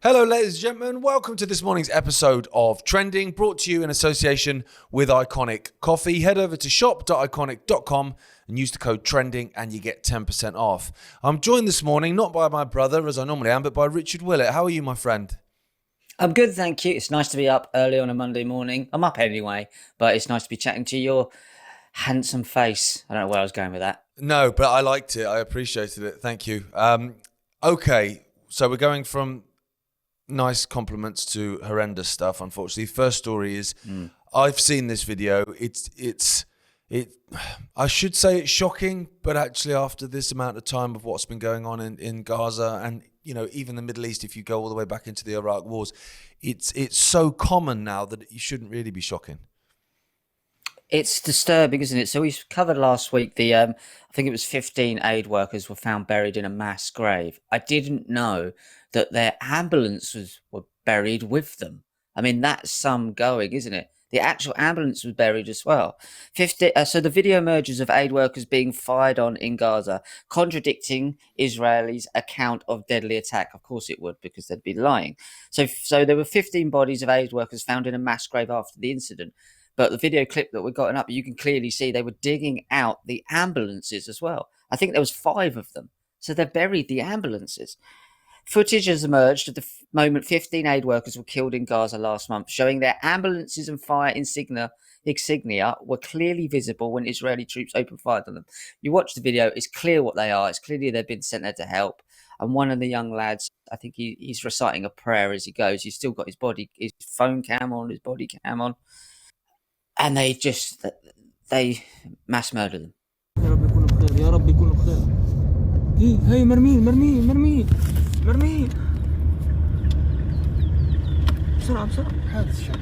Hello, ladies and gentlemen. Welcome to this morning's episode of Trending, brought to you in association with Iconic Coffee. Head over to shop.iconic.com and use the code TRENDING and you get 10% off. I'm joined this morning, not by my brother, as I normally am, but by Richard Willett. How are you, my friend? I'm good, thank you. It's nice to be up early on a Monday morning. I'm up anyway, but it's nice to be chatting to your handsome face. I don't know where I was going with that. No, but I liked it. I appreciated it. Thank you. Okay, so we're going from nice compliments to horrendous stuff, unfortunately. First story is, I've seen this video. I should say it's shocking, but actually after this amount of time of what's been going on in Gaza and, you know, even the Middle East, if you go all the way back into the Iraq wars, it's so common now that it shouldn't really be shocking. It's disturbing, isn't it? So we covered last week I think it was 15 aid workers were found buried in a mass grave. I didn't know that their ambulances were buried with them. I mean, that's some going, isn't it? The actual ambulance was buried as well. So the video emerges of aid workers being fired on in Gaza, contradicting Israelis' account of deadly attack. Of course it would, because they'd be lying. So there were 15 bodies of aid workers found in a mass grave after the incident. But the video clip that we've gotten up, you can clearly see they were digging out the ambulances as well. I think there was 5 of them. So they buried the ambulances. Footage has emerged at the moment 15 aid workers were killed in Gaza last month, showing their ambulances and fire insignia were clearly visible when Israeli troops opened fire on them. You watch the video, it's clear what they are. It's clearly they've been sent there to help. And one of the young lads, I think he's reciting a prayer as he goes. He's still got his phone cam on, his body cam on. And they mass murder them. يا رب يكونوا بخير يا رب يكونوا بخير. هي مرمين بسرعة هذا الشيء.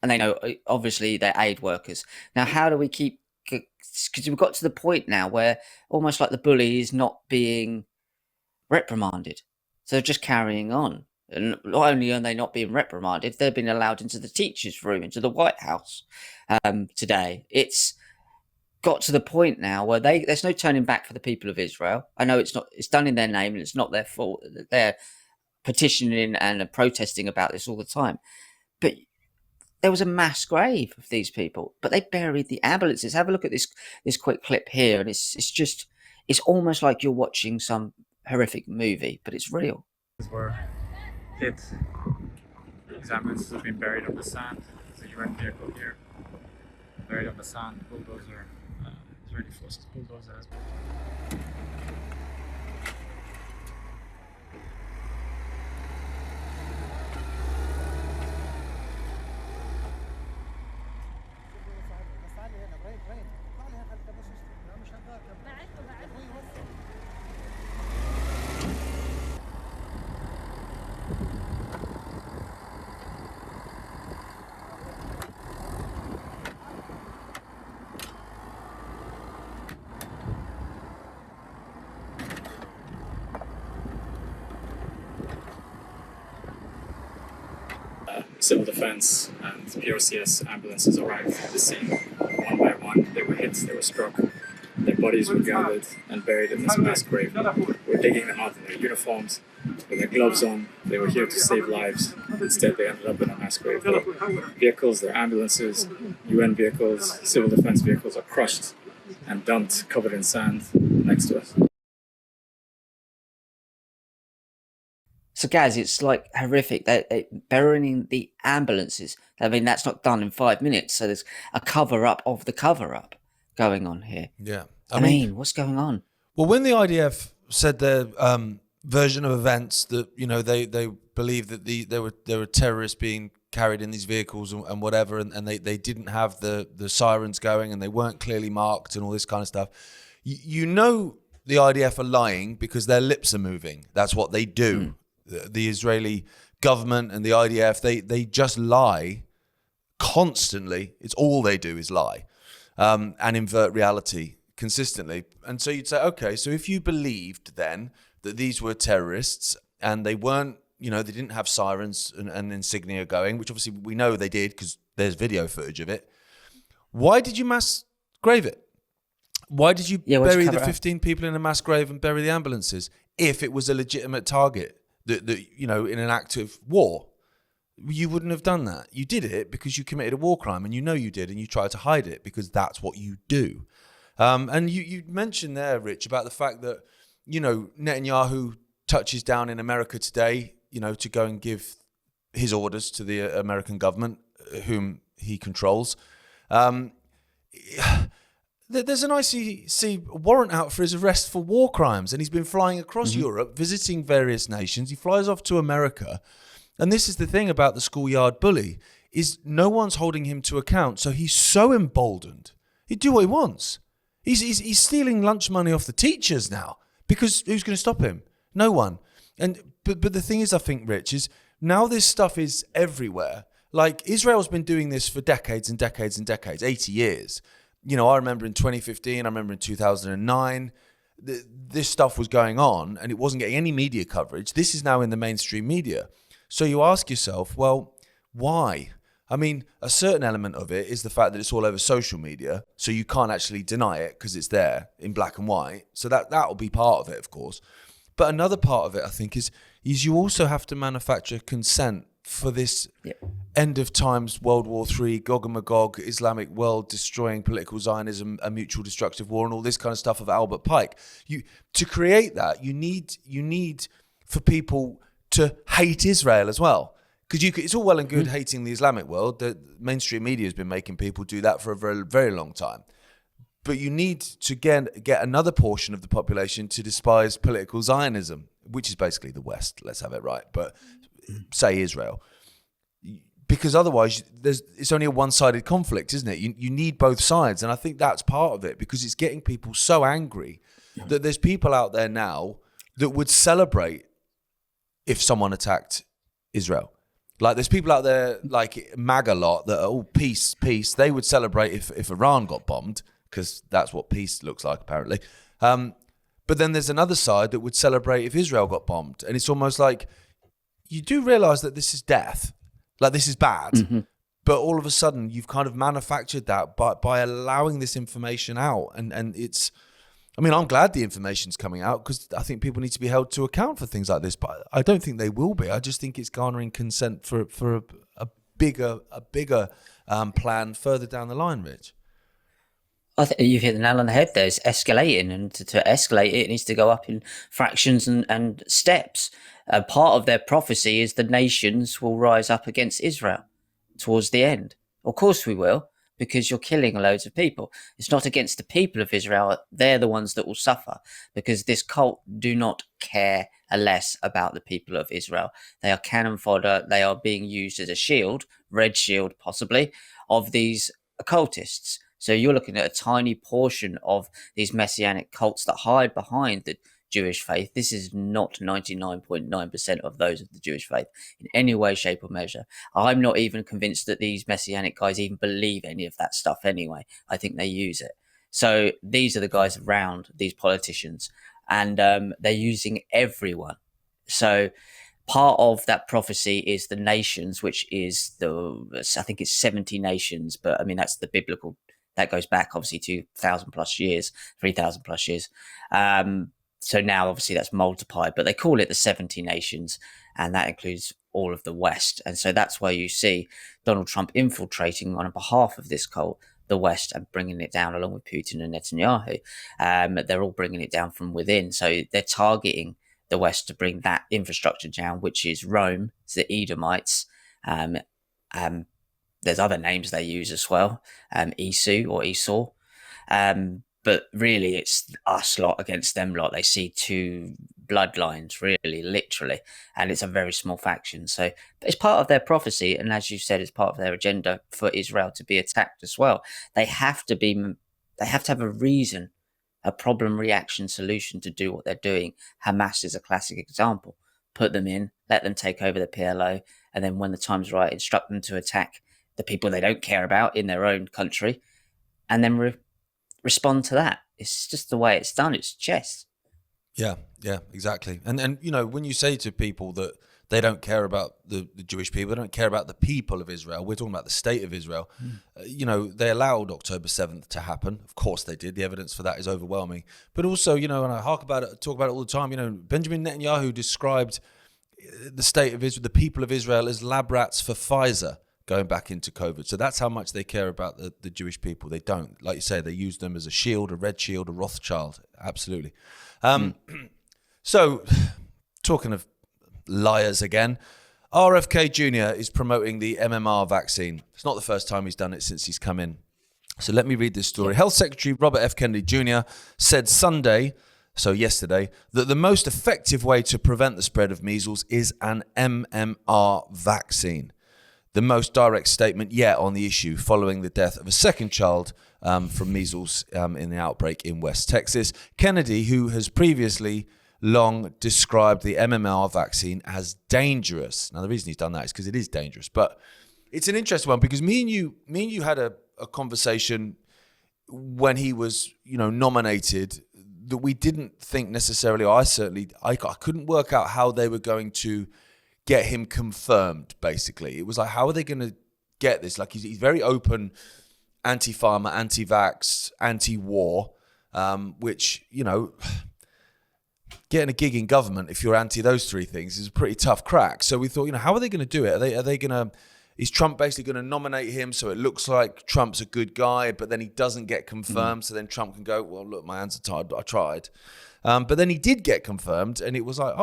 And they know, obviously, they're aid workers. Now, how do we keep... Because we've got to the point now where almost like the bully is not being reprimanded. So they're just carrying on. And not only are they not being reprimanded, they've been allowed into the teacher's room, into the White House today. It's got to the point now where there's no turning back for the people of Israel. I know it's done in their name and it's not their fault. They're petitioning and protesting about this all the time. But there was a mass grave of these people, but they buried the ambulances. Have a look at this quick clip here, and it's almost like you're watching some horrific movie, but it's real. Were hit. These ambulances have been buried on the sand. There's a UN vehicle here, buried on the sand. Bulldozer, Israeli forces bulldozer has been. Civil defense and PRCS ambulances arrived at the scene one by one. They were hit, they were struck, their bodies were gathered and buried in this mass grave. We're digging them out in their uniforms, with their gloves on. They were here to save lives. Instead, they ended up in a mass grave. Their vehicles, their ambulances, UN vehicles, civil defense vehicles are crushed and dumped, covered in sand next to us. So, Gaz, it's like horrific. They're burying the ambulances. I mean, that's not done in 5 minutes. So there's a cover-up of the cover-up going on here. Yeah. I mean, what's going on? Well, when the IDF said their version of events that, you know, they believed that there were terrorists being carried in these vehicles and whatever, and they didn't have the sirens going and they weren't clearly marked and all this kind of stuff, you know the IDF are lying because their lips are moving. That's what they do. The Israeli government and the IDF, they just lie constantly. It's all they do is lie and invert reality consistently. And so you'd say, okay, so if you believed then that these were terrorists and they weren't they didn't have sirens and insignia going, which obviously we know they did because there's video footage of it. Why did you mass grave it? Why did you bury the 15 people in a mass grave and bury the ambulances if it was a legitimate target that in an act of war? You wouldn't have done that. You did it because you committed a war crime, and you did, and you tried to hide it because that's what you do. And you mentioned there, Rich, about the fact that, Netanyahu touches down in America today, to go and give his orders to the American government, whom he controls. There's an ICC warrant out for his arrest for war crimes, and he's been flying across Europe, visiting various nations. He flies off to America. And this is the thing about the schoolyard bully, is no one's holding him to account. So he's so emboldened. He'd do what he wants. He's stealing lunch money off the teachers now, because who's going to stop him? No one. But the thing is, I think, Rich, is now this stuff is everywhere. Like, Israel's been doing this for decades and decades and decades, 80 years. I remember in 2015, I remember in 2009, this stuff was going on and it wasn't getting any media coverage. This is now in the mainstream media. So you ask yourself, well, why? I mean, a certain element of it is the fact that it's all over social media, so you can't actually deny it because it's there in black and white. So that'll be part of it, of course. But another part of it, I think, is you also have to manufacture consent for this end of times, World War III, Gog and Magog, Islamic world destroying political Zionism, a mutual destructive war, and all this kind of stuff of Albert Pike. To create that, you need for people to hate Israel as well, because it's all well and good hating the Islamic world. The mainstream media has been making people do that for a very, very long time. But you need to get another portion of the population to despise political Zionism, which is basically the West. Let's have it right, but say Israel, because otherwise it's only a one-sided conflict, isn't it? You need both sides, and I think that's part of it, because it's getting people so angry that there's people out there now that would celebrate if someone attacked Israel. Like, there's people out there like MAGA lot that are all peace. They would celebrate if Iran got bombed, because that's what peace looks like, apparently. But then there's another side that would celebrate if Israel got bombed, and it's almost like, you do realize that this is death, like this is bad, but all of a sudden you've kind of manufactured that by allowing this information out. And it's, I mean, I'm glad the information's coming out, because I think people need to be held to account for things like this, but I don't think they will be. I just think it's garnering consent for a bigger plan further down the line, Rich. I think you've hit the nail on the head there. It's escalating, and to escalate it needs to go up in fractions and steps. Part of their prophecy is the nations will rise up against Israel towards the end. Of course we will, because you're killing loads of people. It's not against the people of Israel. They're the ones that will suffer, because this cult do not care less about the people of Israel. They are cannon fodder. They are being used as a shield, red shield possibly, of these occultists. So you're looking at a tiny portion of these messianic cults that hide behind the Jewish faith. This is not 99.9% of those of the Jewish faith in any way, shape or measure. I'm not even convinced that these messianic guys even believe any of that stuff anyway. I think they use it. So these are the guys around these politicians, and they're using everyone. So part of that prophecy is the nations, which is I think it's 70 nations, but I mean, that's the biblical. That goes back obviously 2,000 plus years, 3,000 plus years. So now obviously that's multiplied, but they call it the 70 nations, and that includes all of the West. And so that's why you see Donald Trump infiltrating on behalf of this cult, the West, and bringing it down along with Putin and Netanyahu. They're all bringing it down from within. So they're targeting the West to bring that infrastructure down, which is Rome, it's the Edomites, there's other names they use as well, Esau or Esau. But really it's us lot against them lot. They see two bloodlines, really, literally, and it's a very small faction. So it's part of their prophecy, and as you said, it's part of their agenda for Israel to be attacked as well. They have to have a reason, a problem, reaction, solution to do what they're doing. Hamas is a classic example. Put them in, let them take over the PLO, and then when the time's right, instruct them to attack the people they don't care about in their own country, and then respond to that. It's just the way it's done. It's chess. Yeah, exactly. And you know, when you say to people that They don't care about the Jewish people. They don't care about the people of Israel. We're talking about the state of Israel. They allowed October 7th to happen. Of course they did. The evidence for that is overwhelming. But also, and I talk about it all the time, Benjamin Netanyahu described the state of Israel, the people of Israel, as lab rats for Pfizer going back into COVID. So that's how much they care about the Jewish people. They don't. Like you say, they use them as a shield, a red shield, a Rothschild. Absolutely. So, talking of liars again, RFK Jr. is promoting the MMR vaccine. It's not the first time he's done it since he's come in. So let me read this story. Health Secretary Robert F. Kennedy Jr. said yesterday, that the most effective way to prevent the spread of measles is an MMR vaccine. The most direct statement yet on the issue following the death of a second child from measles in the outbreak in West Texas. Kennedy, who has previously long described the MMR vaccine as dangerous. Now, the reason he's done that is because it is dangerous, but it's an interesting one because me and you had a conversation when he was, nominated, that we didn't think necessarily, or I couldn't work out how they were going to get him confirmed, basically. It was like, how are they going to get this? Like, he's very open, anti-pharma, anti-vax, anti-war, which, getting a gig in government, if you're anti those three things, is a pretty tough crack. So we thought, how are they going to do it? Are they going to, is Trump basically going to nominate him so it looks like Trump's a good guy, but then he doesn't get confirmed, so then Trump can go, well, look, my hands are tied, but I tried. But then he did get confirmed, and it was like,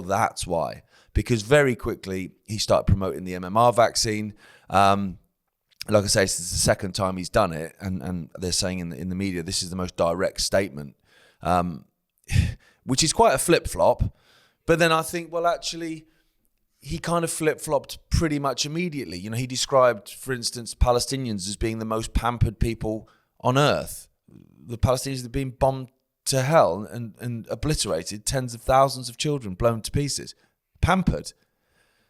that's why. Because very quickly, he started promoting the MMR vaccine. Like I say, this is the second time he's done it, and they're saying in the media, this is the most direct statement, which is quite a flip-flop. But then I think, well, actually, he kind of flip-flopped pretty much immediately. He described, for instance, Palestinians as being the most pampered people on earth. The Palestinians have been bombed to hell and obliterated, tens of thousands of children blown to pieces, pampered.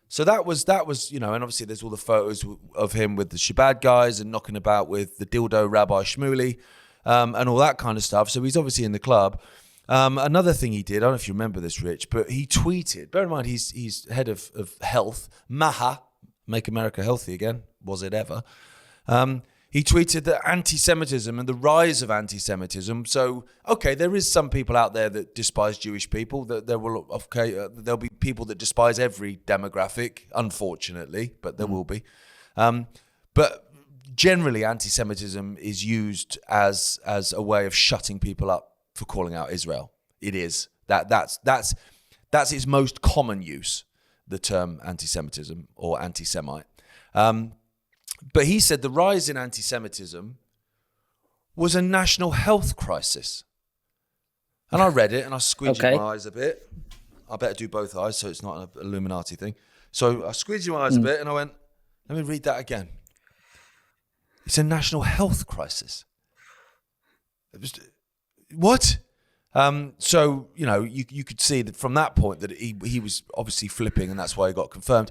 So that was, and obviously there's all the photos of him with the Shabbat guys and knocking about with the dildo Rabbi Shmuley, and all that kind of stuff. So he's obviously in the club. Another thing he did, I don't know if you remember this, Rich, but he tweeted, bear in mind he's head of health, MAHA, Make America Healthy Again, was it ever? He tweeted that anti-Semitism and the rise of anti-Semitism. So, okay, there is some people out there that despise Jewish people. That there'll be people that despise every demographic, unfortunately, but there will be. But generally, anti-Semitism is used as a way of shutting people up for calling out Israel. It is that's its most common use, the term anti-Semitism or anti-Semite. But he said the rise in anti-Semitism was a national health crisis. And I read it and I squinted my eyes a bit. I better do both eyes so it's not an Illuminati thing. So I squinted my eyes a bit and I went, let me read that again. It's a national health crisis. What? So, you could see that from that point that he was obviously flipping, and that's why he got confirmed.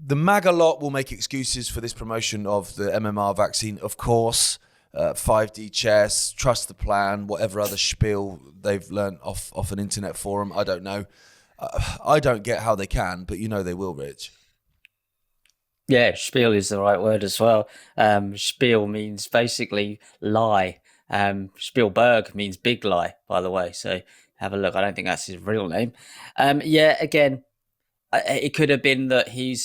The MAGA lot will make excuses for this promotion of the MMR vaccine, of course. 5D chess, trust the plan, whatever other spiel they've learnt off an internet forum. I don't know. I don't get how they can, but they will, Rich. Yeah, spiel is the right word as well. Spiel means basically lie. Spielberg means big lie, by the way. So have a look. I don't think that's his real name. Again, it could have been that he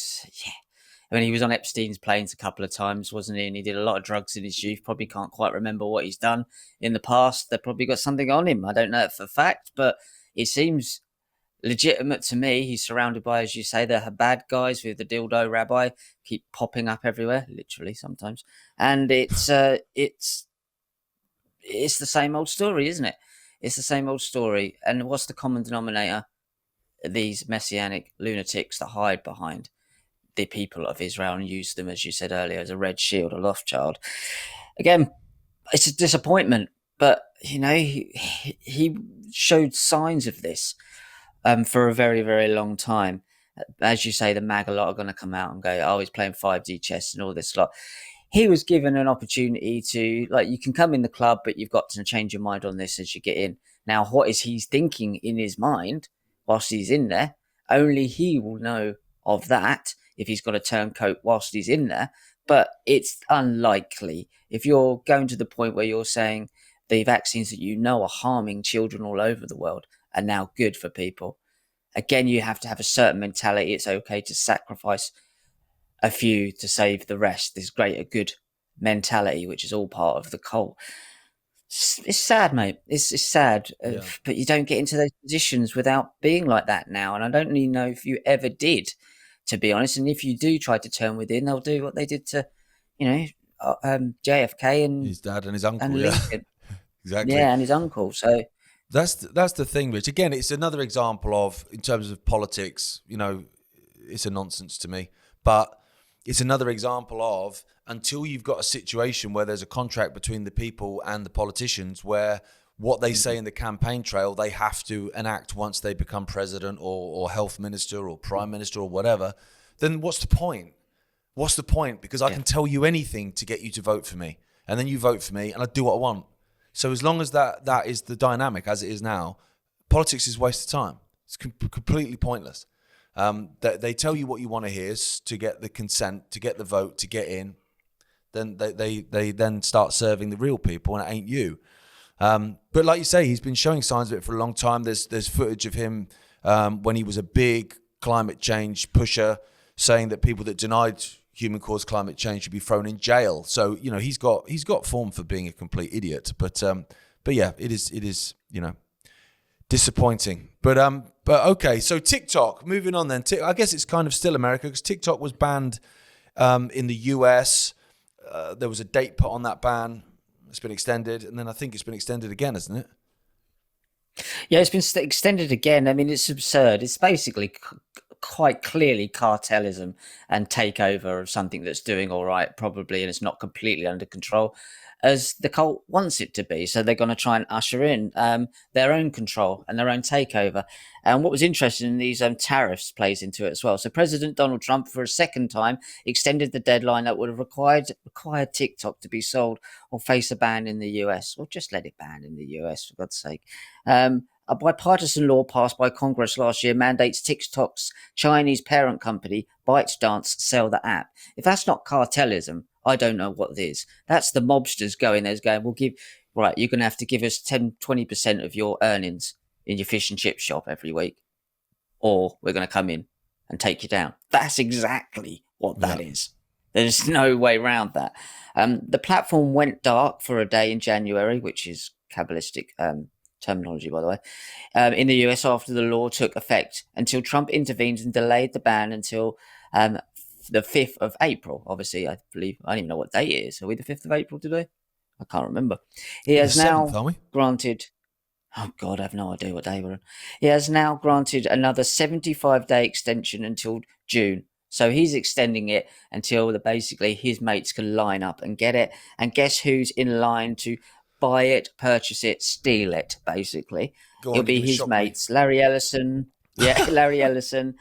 was on Epstein's planes a couple of times, wasn't he? And he did a lot of drugs in his youth. Probably can't quite remember what he's done in the past. They've probably got something on him. I don't know for a fact, but it seems legitimate to me. He's surrounded by, as you say, the bad guys with the dildo rabbi keep popping up everywhere, literally sometimes. And it's the same old story, isn't it? It's the same old story. And what's the common denominator? These messianic lunatics that hide behind the people of Israel and use them, as you said earlier, as a red shield, a Rothschild. Again, it's a disappointment, but he showed signs of this for a very, very long time. As you say, the MAGA lot are going to come out and go, oh, he's playing 5D chess and all this lot. He was given an opportunity to, you can come in the club, but you've got to change your mind on this as you get in. Now, what is he thinking in his mind? whilst he's in there. Only he will know of that if he's got a turncoat whilst he's in there. But it's unlikely. If you're going to the point where you're saying the vaccines that you know are harming children all over the world are now good for people, again, you have to have a certain mentality. It's okay to sacrifice a few to save the rest. This greater good mentality, which is all part of the cult. It's sad, mate. It's sad, but you don't get into those positions without being like that now. And I don't really know if you ever did, to be honest. And if you do try to turn within, they'll do what they did to, JFK and his dad and his uncle. and Lincoln. Exactly. Yeah, and his uncle. So that's the thing, Rich. Again, it's another example of, in terms of politics, it's a nonsense to me. But it's another example of, until you've got a situation where there's a contract between the people and the politicians where what they say in the campaign trail, they have to enact once they become president or health minister or prime minister or whatever, then what's the point? What's the point? Because I can tell you anything to get you to vote for me. And then you vote for me and I do what I want. So as long as that is the dynamic as it is now, politics is a waste of time. It's completely pointless. They tell you what you want to hear to get the consent, to get the vote, to get in. Then they then start serving the real people, and it ain't you. But like you say, he's been showing signs of it for a long time. There's footage of him when he was a big climate change pusher, saying that people that denied human-caused climate change should be thrown in jail. So he's got form for being a complete idiot. But yeah, it is disappointing. But okay, so TikTok. Moving on then. I guess it's kind of still America, because TikTok was banned in the US. There was a date put on that ban. It's been extended, and then I think it's been extended again, hasn't it? yeah, it's been extended again. I mean, it's absurd. It's basically quite clearly cartelism and takeover of something that's doing all right, probably, and it's not completely under control as the cult wants it to be. So they're going to try and usher in their own control and their own takeover. And what was interesting in these tariffs plays into it as well. So President Donald Trump, for a second time, extended the deadline that would have required TikTok to be sold or face a ban in the US, or just let it ban in the US, for God's sake. A bipartisan law passed by Congress last year mandates TikTok's Chinese parent company, ByteDance, sell the app. If that's not cartelism, I don't know what is. That's the mobsters going there going, you're going to have to give us 10-20% of your earnings in your fish and chip shop every week, or we're going to come in and take you down. That's exactly what that is. There's no way around that. The platform went dark for a day in January, which is Kabbalistic terminology, by the way, in the US after the law took effect, until Trump intervened and delayed the ban until the 5th of April. Obviously, I believe, I don't even know what day it is. Are we the 5th of April today? I can't remember. He has now granted... Oh, God, I have no idea what day we're on. He has now granted another 75-day extension until June. So he's extending it until basically his mates can line up and get it. And guess who's in line to buy it, purchase it, steal it, basically? It'll be his mates. Larry Ellison. Yeah, Larry Ellison.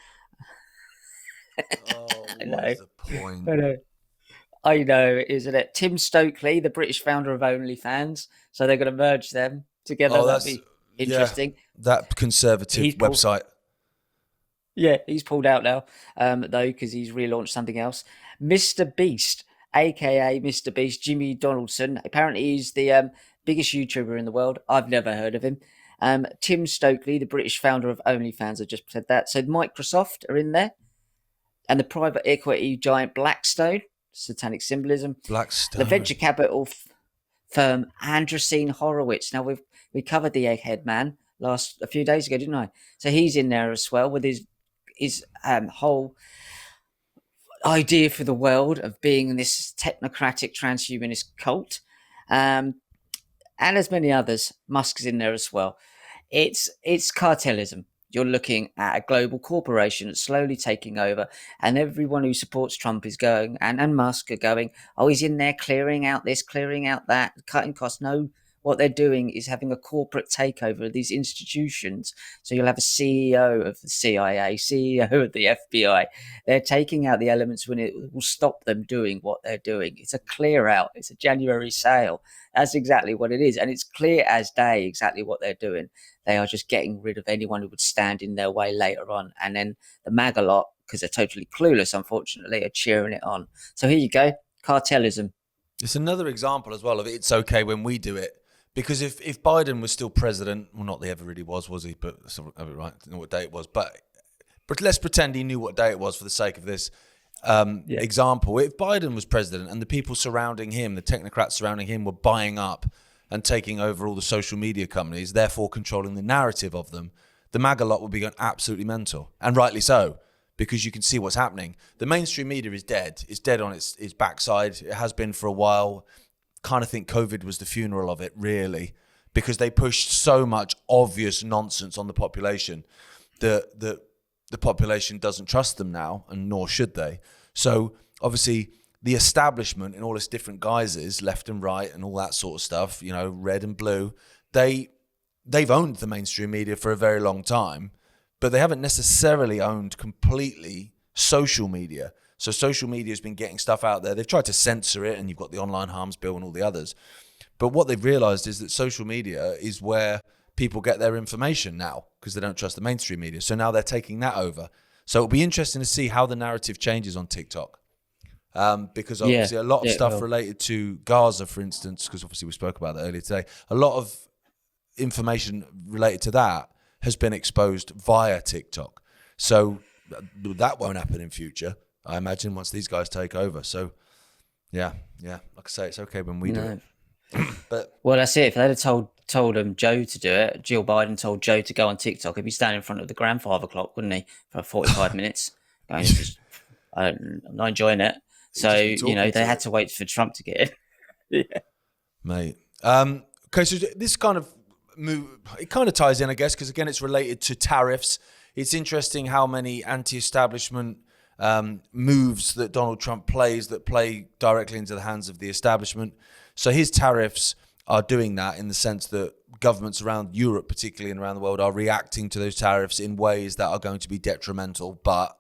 Oh, what's the point? I know, isn't it? Tim Stokely, the British founder of OnlyFans. So they're going to merge them together. That'd be interesting. Yeah, that conservative website. He's pulled out now, though, because he's relaunched something else. Mr. Beast, aka Mr. Beast, Jimmy Donaldson. Apparently, he's the biggest YouTuber in the world. I've never heard of him. Tim Stokely, the British founder of OnlyFans. I just said that. So Microsoft are in there, and the private equity giant Blackstone, satanic symbolism. Blackstone. The venture capital firm Andreessen Horowitz. Now we covered the Egghead Man a few days ago, didn't I? So he's in there as well with his whole idea for the world of being this technocratic transhumanist cult, and as many others. Musk is in there as well. It's cartelism. You're looking at a global corporation that's slowly taking over, and everyone who supports Trump is going, and Musk are going, oh, he's in there clearing out this, clearing out that, cutting costs. No, what they're doing is having a corporate takeover of these institutions. So you'll have a CEO of the CIA, CEO of the FBI. They're taking out the elements when it will stop them doing what they're doing. It's a clear out. It's a January sale. That's exactly what it is. And it's clear as day exactly what they're doing. They are just getting rid of anyone who would stand in their way later on. And then the MAGA lot, because they're totally clueless, unfortunately, are cheering it on. So here you go. Cartelism. It's another example as well of it's okay when we do it. Because if Biden was still president, well, not that he ever really was he? But right, I don't know what day it was. But let's pretend he knew what day it was for the sake of this example. If Biden was president and the people surrounding him, the technocrats surrounding him, were buying up and taking over all the social media companies, therefore controlling the narrative of them, the MAGA lot would be going absolutely mental. And rightly so, because you can see what's happening. The mainstream media is dead. It's dead on its backside. It has been for a while. Kind of think COVID was the funeral of it, really, because they pushed so much obvious nonsense on the population that the population doesn't trust them now, and nor should they. So obviously the establishment in all its different guises, left and right and all that sort of stuff, you know, red and blue, they've owned the mainstream media for a very long time, but they haven't necessarily owned completely social media. So social media has been getting stuff out there. They've tried to censor it, and you've got the online harms bill and all the others. But what they've realized is that social media is where people get their information now, because they don't trust the mainstream media. So now they're taking that over. So it'll be interesting to see how the narrative changes on TikTok. Because obviously a lot of stuff related to Gaza, for instance, because obviously we spoke about that earlier today, a lot of information related to that has been exposed via TikTok. So that won't happen in future, I imagine, once these guys take over. So yeah, like I say, it's okay when we do it. But well, that's it. If they'd have told Joe to do it, Jill Biden told Joe to go on TikTok, he'd be standing in front of the grandfather clock, wouldn't he, for 45 minutes? Going, I'm not enjoying it. So, you know, they had to wait for Trump to get in. Yeah. Mate. Okay, so this kind of it kind of ties in, I guess, because again, it's related to tariffs. It's interesting how many anti-establishment moves that Donald Trump plays that play directly into the hands of the establishment. So his tariffs are doing that in the sense that governments around Europe, particularly, and around the world, are reacting to those tariffs in ways that are going to be detrimental, but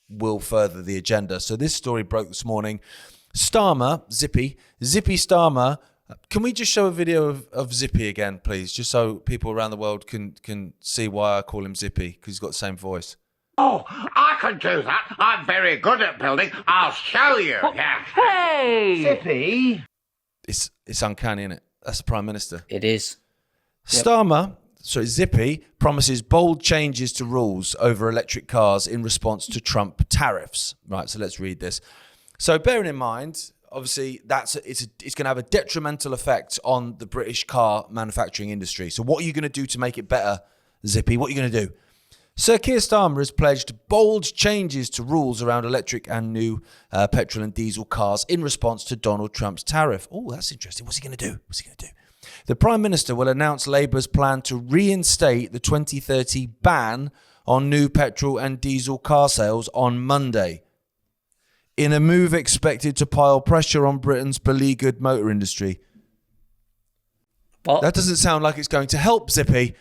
will further the agenda. So this story broke this morning. Starmer, Zippy Starmer. Can we just show a video of Zippy again, please? Just so people around the world can see why I call him Zippy, because he's got the same voice. Oh, I can do that. I'm very good at building. I'll show you. Yeah. Hey! Zippy. It's uncanny, isn't it? That's the Prime Minister. It is. Starmer, Zippy, promises bold changes to rules over electric cars in response to Trump tariffs. Right, so let's read this. So bearing in mind, obviously, it's going to have a detrimental effect on the British car manufacturing industry. So what are you going to do to make it better, Zippy? What are you going to do? Sir Keir Starmer has pledged bold changes to rules around electric and new petrol and diesel cars in response to Donald Trump's tariff. Oh, that's interesting. What's he going to do? The Prime Minister will announce Labour's plan to reinstate the 2030 ban on new petrol and diesel car sales on Monday, in a move expected to pile pressure on Britain's beleaguered motor industry. What? That doesn't sound like it's going to help, Zippy.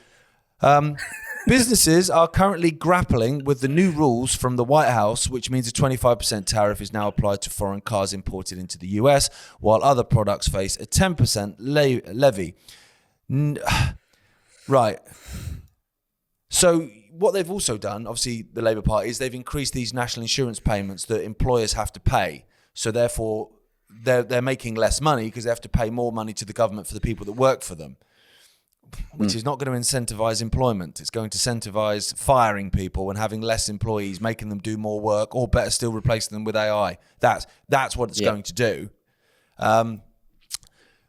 Businesses are currently grappling with the new rules from the White House, which means a 25% tariff is now applied to foreign cars imported into the US, while other products face a 10% levy. Right. So what they've also done, obviously the Labour Party, is they've increased these national insurance payments that employers have to pay. So therefore, they're making less money because they have to pay more money to the government for the people that work for them, which is not going to incentivize employment. It's going to incentivize firing people and having less employees, making them do more work, or better still, replacing them with AI. That's what it's going to do.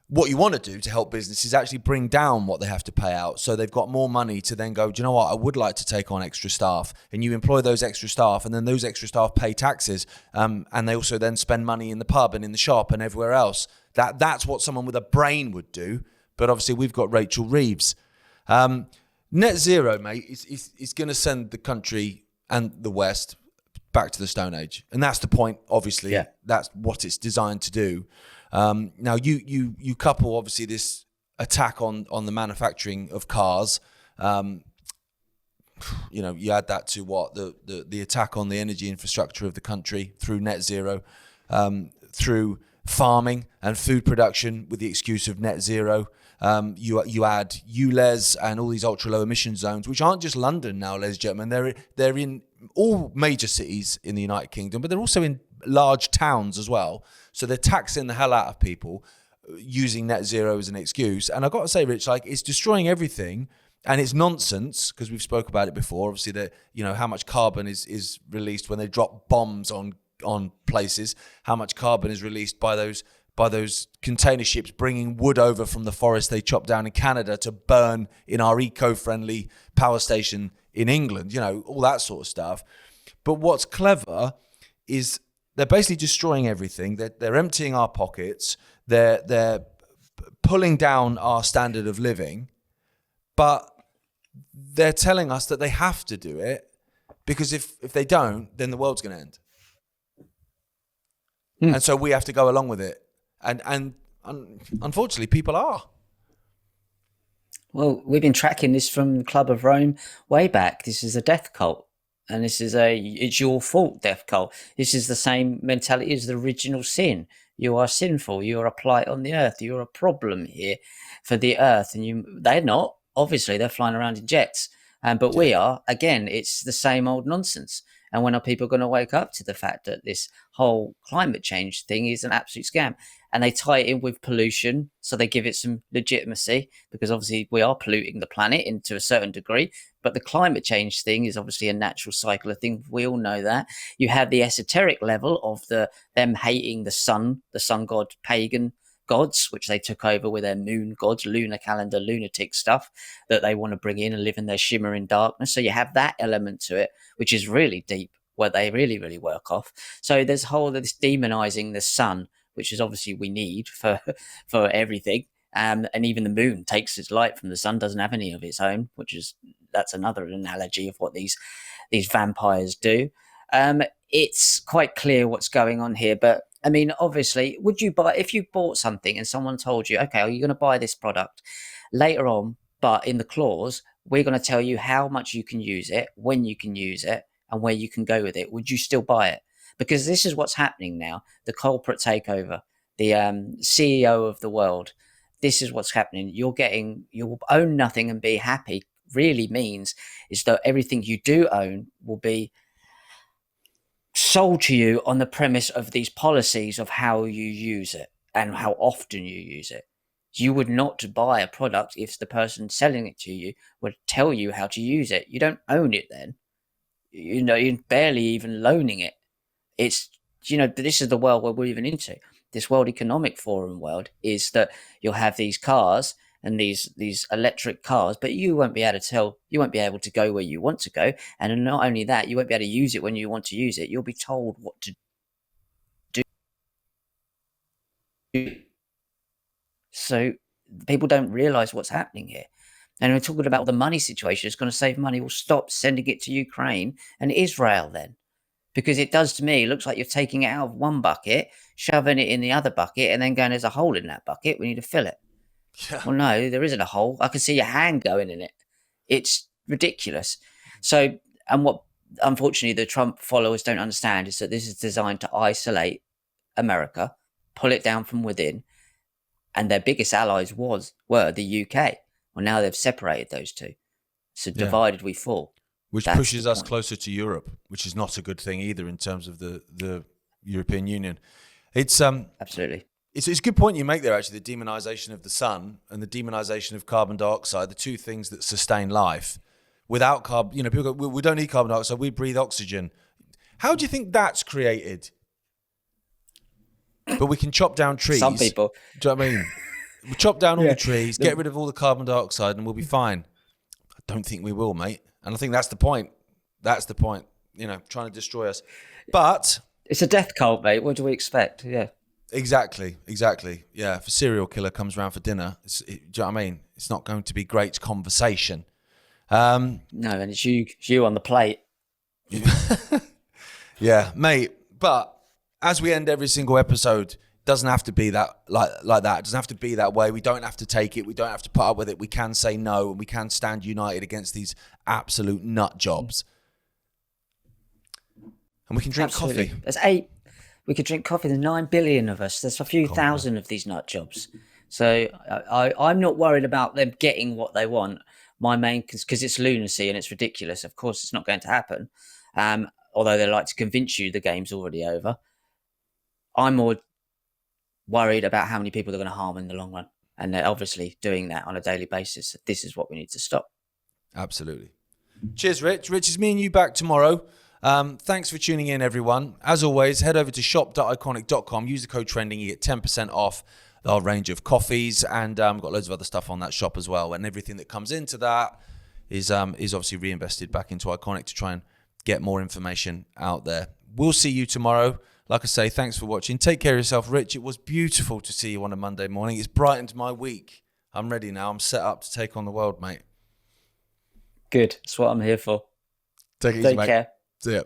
What you want to do to help businesses is actually bring down what they have to pay out, so they've got more money to then go, do you know what, I would like to take on extra staff. And you employ those extra staff, and then those extra staff pay taxes, and they also then spend money in the pub and in the shop and everywhere else. That's what someone with a brain would do. But obviously we've got Rachel Reeves. Net zero, mate, is going to send the country and the West back to the Stone Age. And that's the point, obviously. Yeah. That's what it's designed to do. Now, you couple, obviously, this attack on the manufacturing of cars. You add that to the attack on the energy infrastructure of the country through net zero, through farming and food production with the excuse of net zero. You add ULEZ and all these ultra low emission zones, which aren't just London now, ladies and gentlemen. They're in all major cities in the United Kingdom, but they're also in large towns as well. So they're taxing the hell out of people using net zero as an excuse. And I've got to say, Rich, it's destroying everything. And it's nonsense, because we've spoke about it before. Obviously, that how much carbon is released when they drop bombs on places. How much carbon is released by those container ships bringing wood over from the forest they chop down in Canada to burn in our eco-friendly power station in England. All that sort of stuff. But what's clever is they're basically destroying everything. They're emptying our pockets. They're pulling down our standard of living, but they're telling us that they have to do it, because if they don't, then the world's going to end. And so we have to go along with it. And unfortunately, people are. Well, we've been tracking this from the Club of Rome way back. This is a death cult. And this is it's your fault death cult. This is the same mentality as the original sin. You are sinful. You are a blight on the earth. You're a problem here for the earth. And they're not. Obviously, they're flying around in jets. But we are. Again, it's the same old nonsense. And when are people going to wake up to the fact that this whole climate change thing is an absolute scam? And they tie it in with pollution, so they give it some legitimacy, because obviously we are polluting the planet into a certain degree. But the climate change thing is obviously a natural cycle of things. We all know that. You have the esoteric level of them hating the sun god, pagan gods, which they took over with their moon gods, lunar calendar, lunatic stuff that they want to bring in and live in their shimmering darkness. So you have that element to it, which is really deep, where they really, really work off. So there's this demonizing the sun, which is obviously we need for everything. And even the moon takes its light from the sun, doesn't have any of its own, that's another analogy of what these vampires do. It's quite clear what's going on here, but I mean, obviously, if you bought something and someone told you, okay, are you going to buy this product later on, but in the clause, we're going to tell you how much you can use it, when you can use it, and where you can go with it, would you still buy it? Because this is what's happening now, the corporate takeover, the CEO of the world. This is what's happening. You'll own nothing and be happy really means is that everything you do own will be sold to you on the premise of these policies of how you use it and how often you use it. You would not buy a product if the person selling it to you would tell you how to use it. You don't own it then. You're barely even loaning it. It's, this is the world where we're even into. This World Economic Forum world is that you'll have these cars and these electric cars, but you won't be able to go where you want to go. And not only that, you won't be able to use it when you want to use it. You'll be told what to do. So people don't realize what's happening here. And we're talking about the money situation. It's going to save money. We'll stop sending it to Ukraine and Israel then. Because it does to me, it looks like you're taking it out of one bucket, shoving it in the other bucket, and then going, there's a hole in that bucket. We need to fill it. Yeah. Well, no, there isn't a hole. I can see your hand going in it. It's ridiculous. So, and what unfortunately the Trump followers don't understand is that this is designed to isolate America, pull it down from within, and their biggest allies were the UK. Well, now they've separated those two. So divided we fall. Which pushes us closer to Europe, which is not a good thing either in terms of the European Union. It's absolutely. It's a good point you make there, actually, the demonization of the sun and the demonization of carbon dioxide, the two things that sustain life. Without carbon, people go, we don't need carbon dioxide, we breathe oxygen. How do you think that's created? But we can chop down trees. Some people. Do you know what I mean? We chop down all the trees, get rid of all the carbon dioxide, and we'll be fine. I don't think we will, mate. And I think that's the point. That's the point. Trying to destroy us. But it's a death cult, mate. What do we expect? Yeah. Exactly. Yeah, if a serial killer comes around for dinner, do you know what I mean? It's not going to be great conversation. No, and it's you on the plate. Yeah, mate. But as we end every single episode, doesn't have to be that like that. It doesn't have to be that way. We don't have to take it. We don't have to put up with it. We can say no, and we can stand united against these absolute nut jobs. And we can drink coffee. There's 8. We could drink coffee. There's 9 billion of us. There's a few thousand of these nut jobs. So I'm not worried about them getting what they want. My main, because it's lunacy and it's ridiculous. Of course, it's not going to happen. Although they like to convince you the game's already over. I'm more worried about how many people they're going to harm in the long run. And they're obviously doing that on a daily basis. This is what we need to stop. Absolutely. Cheers, Rich. Rich, is me and you back tomorrow. Thanks for tuning in, everyone. As always, head over to shop.iconic.com. Use the code TRENDING. You get 10% off our range of coffees. And we've got loads of other stuff on that shop as well. And everything that comes into that is obviously reinvested back into Iconic to try and get more information out there. We'll see you tomorrow. Like I say, thanks for watching. Take care of yourself, Rich. It was beautiful to see you on a Monday morning. It's brightened my week. I'm ready now. I'm set up to take on the world, mate. Good. That's what I'm here for. Take it easy, mate. Take care. See ya.